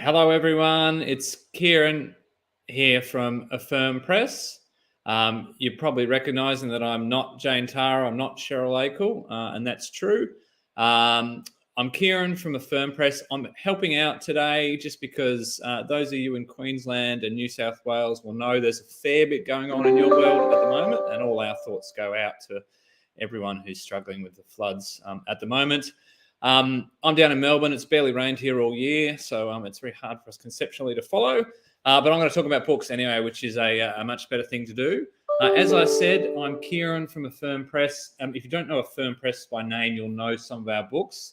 Hello, everyone. It's Keiran here from Affirm Press. You're probably recognising that I'm not Jane Tara, I'm not Cheryl Akel, and that's true. I'm Keiran from Affirm Press. I'm helping out today just because those of you in Queensland and New South Wales will know there's a fair bit going on in your world at the moment, and all our thoughts go out to everyone who's struggling with the floods at the moment. I'm down in Melbourne. It's barely rained here all year, so it's very hard for us conceptually to follow. But I'm going to talk about books anyway, which is a much better thing to do. As I said, I'm Keiran from Affirm Press. If you don't know Affirm Press by name, you'll know some of our books.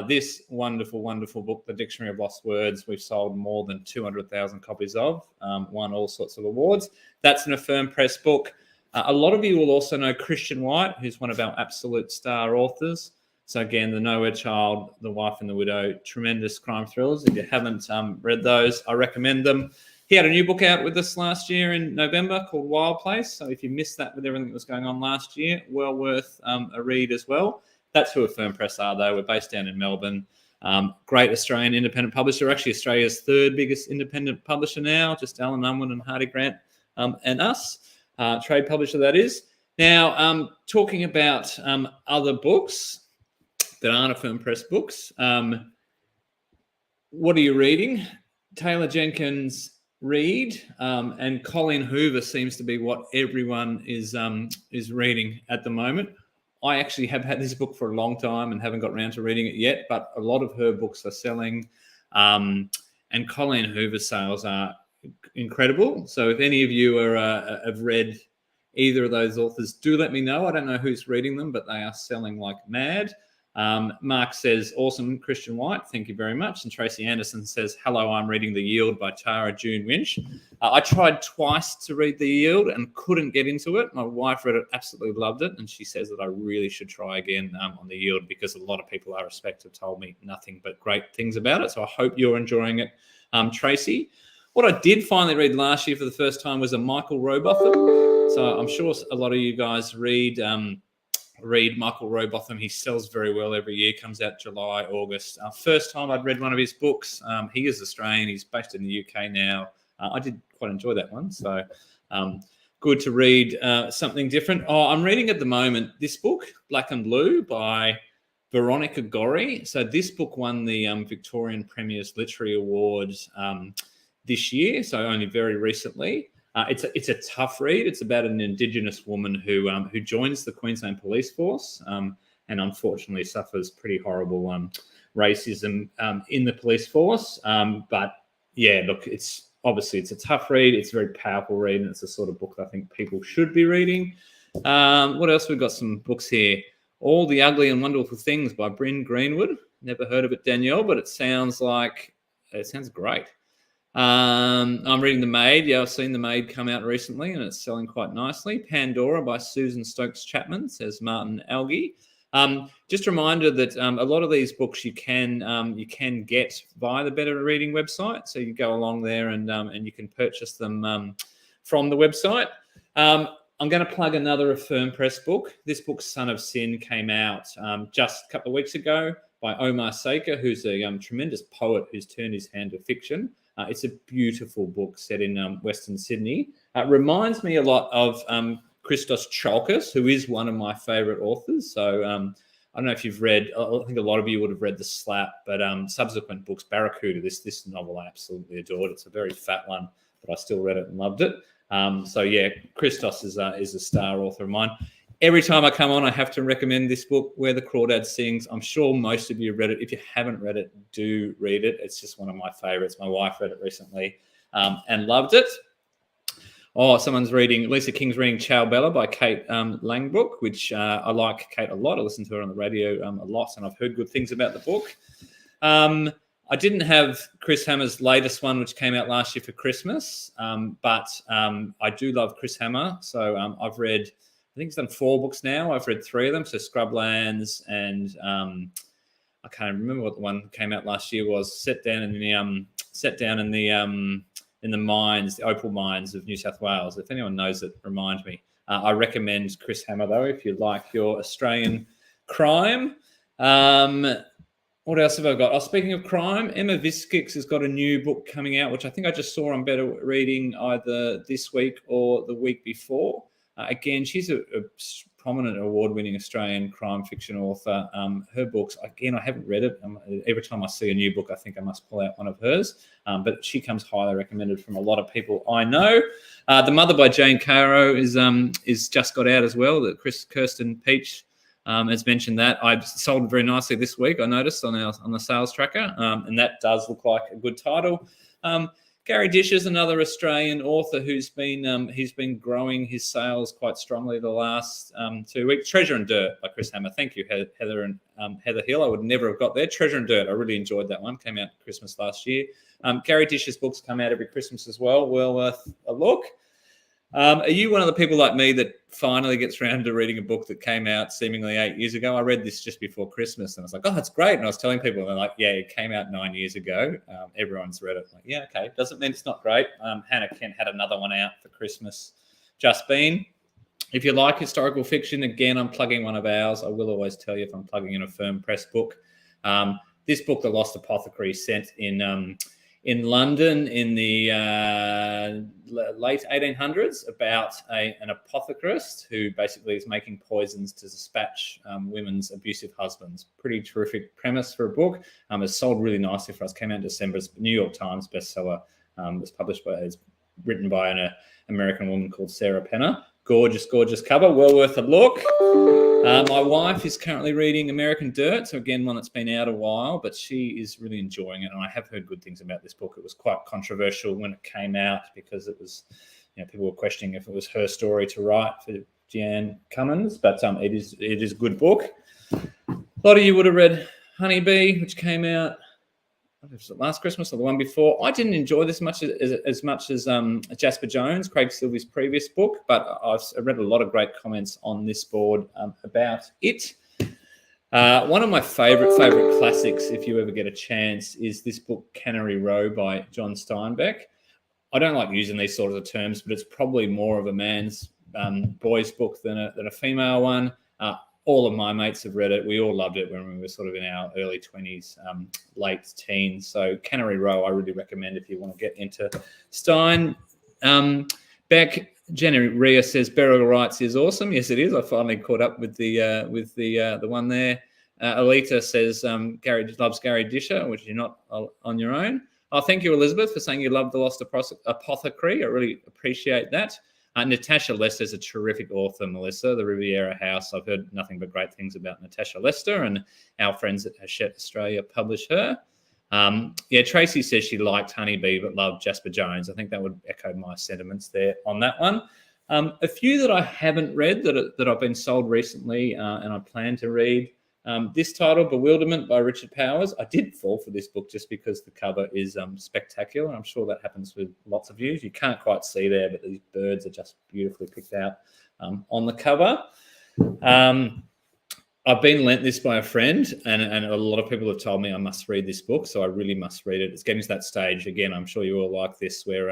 This wonderful, wonderful book, The Dictionary of Lost Words, we've sold more than 200,000 copies of, won all sorts of awards. That's an Affirm Press book. A lot of you will also know Christian White, who's one of our absolute star authors. So again, The Nowhere Child, The Wife and the Widow, tremendous crime thrillers. If you haven't read those, I recommend them. He had a new book out with us last year in November called Wild Place. So if you missed that with everything that was going on last year, well worth a read as well. That's who Affirm Press are, though. We're based down in Melbourne. Great Australian independent publisher, actually Australia's third biggest independent publisher now, just Alan Unwin and Hardy Grant and us. Trade publisher, that is. Now, talking about other books that aren't Affirm Press books. What are you reading? Taylor Jenkins Reid and Colleen Hoover seems to be what everyone is reading at the moment. I actually have had this book for a long time and haven't got around to reading it yet, but a lot of her books are selling, and Colleen Hoover's sales are incredible. So if any of you have read either of those authors, do let me know. I don't know who's reading them, but they are selling like mad. Mark says, awesome, Christian White, thank you very much. And Tracy Anderson says, hello, I'm reading The Yield by Tara June Winch. I tried twice to read The Yield and couldn't get into it. My wife read it, absolutely loved it. And she says that I really should try again on The Yield because a lot of people I respect have told me nothing but great things about it. So I hope you're enjoying it, Tracy. What I did finally read last year for the first time was a Michael Robotham. So I'm sure a lot of you guys read Michael Robotham. He sells very well every year, comes out July, August. First time I'd read one of his books. He is Australian. He's based in the UK now. I did quite enjoy that one. So good to read something different. I'm reading at the moment this book, Black and Blue by Veronica Gore. So this book won the Victorian Premier's Literary Awards this year, so only very recently. It's a tough read. It's about an Indigenous woman who joins the Queensland Police Force and unfortunately suffers pretty horrible racism in the police force. But yeah, look, it's a tough read. It's a very powerful read, and it's the sort of book I think people should be reading. What else? We've got some books here. All the Ugly and Wonderful Things by Bryn Greenwood. Never heard of it, Danielle, but it sounds great. I'm reading The Maid. Yeah, I've seen The Maid come out recently and it's selling quite nicely. Pandora by Susan Stokes Chapman, says Martin Algie. Just a reminder that a lot of these books you can get via the Better Reading website. So you go along there and you can purchase them from the website. I'm going to plug another Affirm Press book. This book, Son of Sin, came out just a couple of weeks ago by Omar Saker, who's a tremendous poet who's turned his hand to fiction. It's a beautiful book set in Western Sydney. It reminds me a lot of Christos Tsiolkas, who is one of my favourite authors. So I don't know if you've read, I think a lot of you would have read The Slap, but subsequent books, Barracuda, this novel I absolutely adored. It's a very fat one, but I still read it and loved it. So yeah, Christos is a star author of mine. Every time I come on, I have to recommend this book, Where the Crawdad Sings. I'm sure most of you read it. If you haven't read it, do read it. It's just one of my favorites. My wife read it recently and loved it. Someone's reading, Lisa King's reading Ciao Bella by Kate Langbrook, which I like Kate a lot. I listen to her on the radio a lot, and I've heard good things about the book. I didn't have Chris Hammer's latest one, which came out last year for Christmas, but I do love Chris Hammer. So I've read, I think he's done 4 books now. I've read 3 of them. So Scrublands and I can't remember what the one that came out last year was. Set down in the mines, the opal mines of New South Wales. If anyone knows it, remind me. I recommend Chris Hammer though if you like your Australian crime. What else have I got? Oh, speaking of crime, Emma Viskix has got a new book coming out, which I think I just saw on Better Reading either this week or the week before. Again, she's a prominent award-winning Australian crime fiction author. Her books, again, I haven't read it. Every time I see a new book, I think I must pull out one of hers. But she comes highly recommended from a lot of people I know. The Mother by Jane Caro is just got out as well. That Kirsten Peach has mentioned that. I sold very nicely this week, I noticed on the sales tracker, and that does look like a good title. Gary Dish is another Australian author who's been growing his sales quite strongly the last 2 weeks. Treasure and Dirt by Chris Hammer. Thank you, Heather and Heather Hill. I would never have got there. Treasure and Dirt. I really enjoyed that one. Came out Christmas last year. Gary Dish's books come out every Christmas as well. Well worth a look. Are you one of the people like me that finally gets around to reading a book that came out seemingly 8 years ago? I read this just before Christmas and I was like, oh, that's great. And I was telling people, and they're like, yeah, it came out 9 years ago. Everyone's read it. I'm like, yeah, okay. Doesn't mean it's not great. Hannah Kent had another one out for Christmas just been. If you like historical fiction, again, I'm plugging one of ours. I will always tell you if I'm plugging in a Affirm Press book. This book, The Lost Apothecary, sent in London in the late 1800s about an apothecarist who basically is making poisons to dispatch women's abusive husbands. Pretty terrific premise for a book. It's sold really nicely for us. Came out in December. It's New York Times bestseller. It's written by an American woman called Sarah Penner. Gorgeous, gorgeous cover. Well worth a look. My wife is currently reading American Dirt, so again, one that's been out a while, but she is really enjoying it, and I have heard good things about this book. It was quite controversial when it came out because it was, people were questioning if it was her story to write for Jan Cummins, but it is a good book. A lot of you would have read Honeybee, which came out last Christmas or the one before. I didn't enjoy this as much as Jasper Jones, Craig Silvey's previous book, but I've read a lot of great comments on this board about it. One of my favorite classics, if you ever get a chance, is this book Cannery Row by John Steinbeck. I don't like using these sorts of terms, but it's probably more of a man's boys book than a female one. All of my mates have read it. We all loved it when we were sort of in our early 20s, late teens. So Cannery Row, I really recommend if you want to get into Stein. Beck, Jenny Rhea says Burial Rights is awesome. Yes, it is. I finally caught up with the one there. Alita says Gary loves Gary Disher, which you're not on your own. Oh, thank you, Elizabeth, for saying you love The Lost Apothecary. I really appreciate that. Natasha Lester is a terrific author, Melissa, The Riviera House. I've heard nothing but great things about Natasha Lester, and our friends at Hachette Australia publish her. Tracy says she liked Honeybee but loved Jasper Jones. I think that would echo my sentiments there on that one. A few that I haven't read that I've been sold recently and I plan to read. This title, Bewilderment by Richard Powers. I did fall for this book just because the cover is spectacular. I'm sure that happens with lots of you. You can't quite see there, but these birds are just beautifully picked out on the cover. I've been lent this by a friend, and a lot of people have told me I must read this book, so I really must read it. It's getting to that stage, again, I'm sure you all like this, where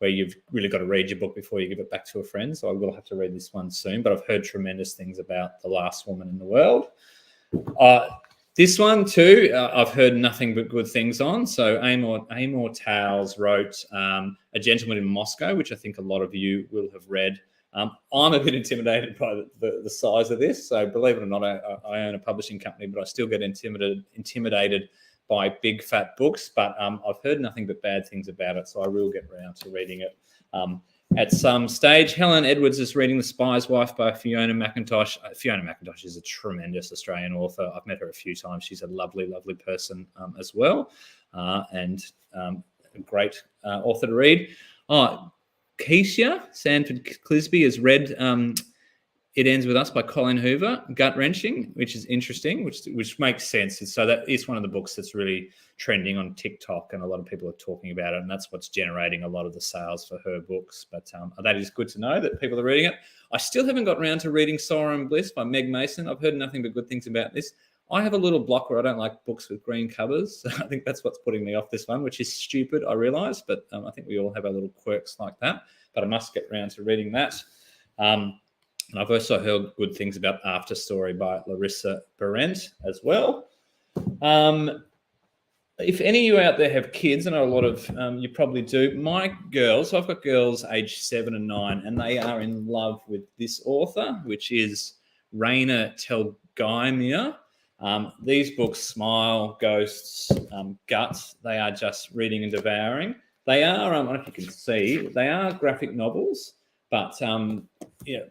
you've really got to read your book before you give it back to a friend, so I will have to read this one soon, but I've heard tremendous things about The Last Woman in the World. This one too, I've heard nothing but good things on. So Amor Towles wrote A Gentleman in Moscow, which I think a lot of you will have read. I'm a bit intimidated by the size of this. So believe it or not, I own a publishing company, but I still get intimidated by big fat books. But I've heard nothing but bad things about it, so I will get around to reading it at some stage. Helen Edwards is reading The Spy's Wife by Fiona McIntosh. Fiona McIntosh is a tremendous Australian author. I've met her a few times. She's a lovely, lovely person as well, and a great author to read. Keisha Sanford Clisby has read It Ends With Us by Colin Hoover, gut-wrenching, which is interesting, which makes sense. So that is one of the books that's really trending on TikTok, and a lot of people are talking about it, and that's what's generating a lot of the sales for her books. But that is good to know that people are reading it. I still haven't got around to reading Sauron Bliss by Meg Mason. I've heard nothing but good things about this. I have a little block where I don't like books with green covers. I think that's what's putting me off this one, which is stupid, I realise, but I think we all have our little quirks like that. But I must get around to reading that. And I've also heard good things about After Story by Larissa Berendt as well. If any of you out there have kids, I know a lot of you probably do. My girls, so I've got girls aged 7 and 9, and they are in love with this author, which is Raina Telgemeier. These books, Smile, Ghosts, Guts, they are just reading and devouring. They are, I don't know if you can see, they are graphic novels, but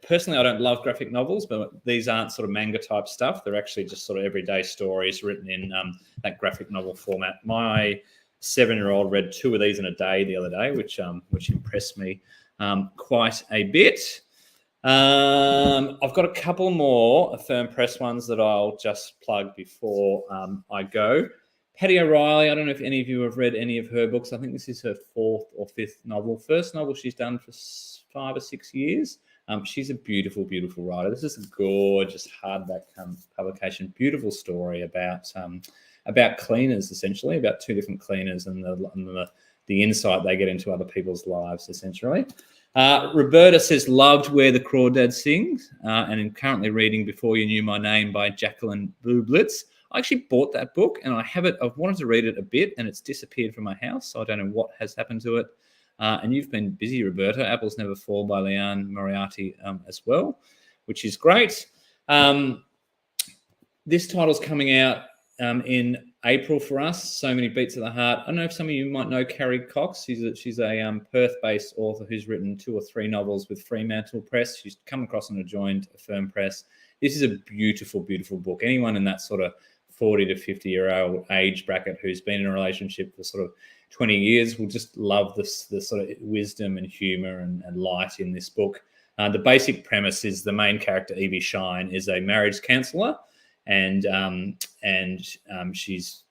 personally, I don't love graphic novels, but these aren't sort of manga type stuff. They're actually just sort of everyday stories written in that graphic novel format. My 7-year-old read 2 of these in a day the other day, which impressed me quite a bit. I've got a couple more Affirm Press ones that I'll just plug before I go. Patty O'Reilly, I don't know if any of you have read any of her books. I think this is her 4th or 5th novel. First novel she's done for 5 or 6 years. She's a beautiful, beautiful writer. This is a gorgeous hardback publication. Beautiful story about cleaners, essentially, about 2 different cleaners and the insight they get into other people's lives, essentially. Roberta says, loved Where the Crawdads Sing, and I'm currently reading Before You Knew My Name by Jacqueline Bublitz. I actually bought that book, and I've wanted to read it a bit, and it's disappeared from my house, so I don't know what has happened to it. And you've been busy, Roberta. Apples Never Fall by Leanne Moriarty as well, which is great. This title's coming out in April for us. So Many Beats of the Heart. I don't know if some of you might know Carrie Cox. She's a Perth-based author who's written 2 or 3 novels with Fremantle Press. She's come across and joined Affirm Press. This is a beautiful, beautiful book. Anyone in that sort of 40 to 50-year-old age bracket who's been in a relationship for sort of 20 years will just love the sort of wisdom and humor and light in this book. The basic premise is the main character, Evie Shine, is a marriage counsellor, and she's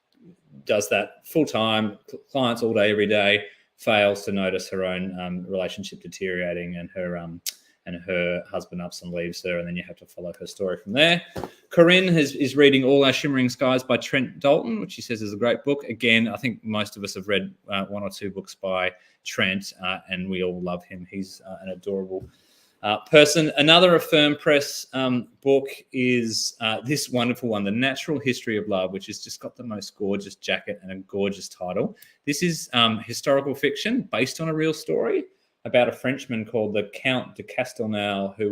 does that full time, clients all day, every day. Fails to notice her own relationship deteriorating, and her husband ups and leaves her, and then you have to follow her story from there. Corinne is reading All Our Shimmering Skies by Trent Dalton, which she says is a great book. Again, I think most of us have read 1 or 2 books by Trent, and we all love him. He's an adorable person. Another Affirm Press book is this wonderful one, The Natural History of Love, which has just got the most gorgeous jacket and a gorgeous title. This is historical fiction based on a real story about a Frenchman called the Count de Castelnau, who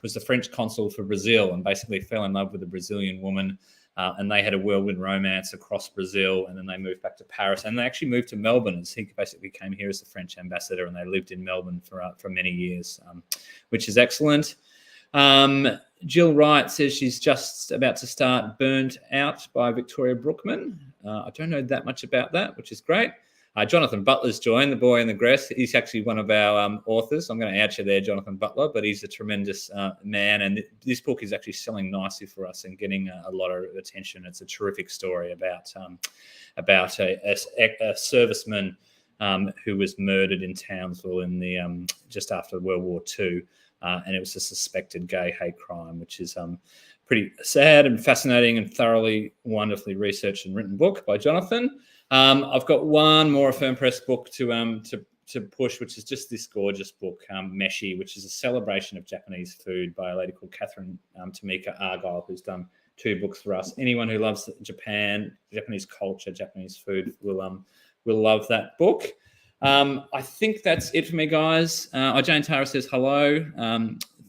was the French consul for Brazil and basically fell in love with a Brazilian woman. And they had a whirlwind romance across Brazil, and then they moved back to Paris. And they actually moved to Melbourne, as he basically came here as the French ambassador, and they lived in Melbourne for many years, which is excellent. Jill Wright says she's just about to start Burnt Out by Victoria Brookman. I don't know that much about that, which is great. Jonathan Butler's joined, The Boy and the Grass. He's actually one of our authors. I'm going to out you there, Jonathan Butler, but he's a tremendous man. And this book is actually selling nicely for us and getting a lot of attention. It's a terrific story about a serviceman who was murdered in Townsville in the just after World War II. And it was a suspected gay hate crime, which is pretty sad and fascinating and thoroughly, wonderfully researched and written book by Jonathan. I've got one more Affirm Press book to push, which is just this gorgeous book, Meshi, which is a celebration of Japanese food by a lady called Catherine Tamika Argyle, who's done 2 books for us. Anyone who loves Japan, Japanese culture, Japanese food will love that book. I think that's it for me, guys. Jane Tara says hello.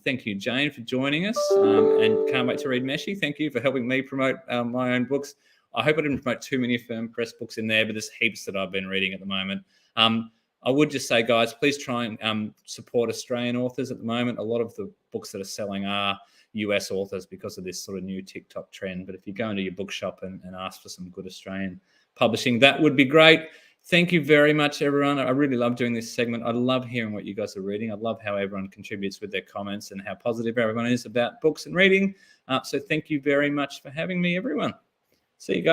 Thank you, Jane, for joining us, and can't wait to read Meshi. Thank you for helping me promote my own books. I hope I didn't promote too many Affirm Press books in there, but there's heaps that I've been reading at the moment. I would just say, guys, please try and support Australian authors at the moment. A lot of the books that are selling are US authors because of this sort of new TikTok trend. But if you go into your bookshop and ask for some good Australian publishing, that would be great. Thank you very much, everyone. I really love doing this segment. I love hearing what you guys are reading. I love how everyone contributes with their comments and how positive everyone is about books and reading. So thank you very much for having me, everyone. See you guys.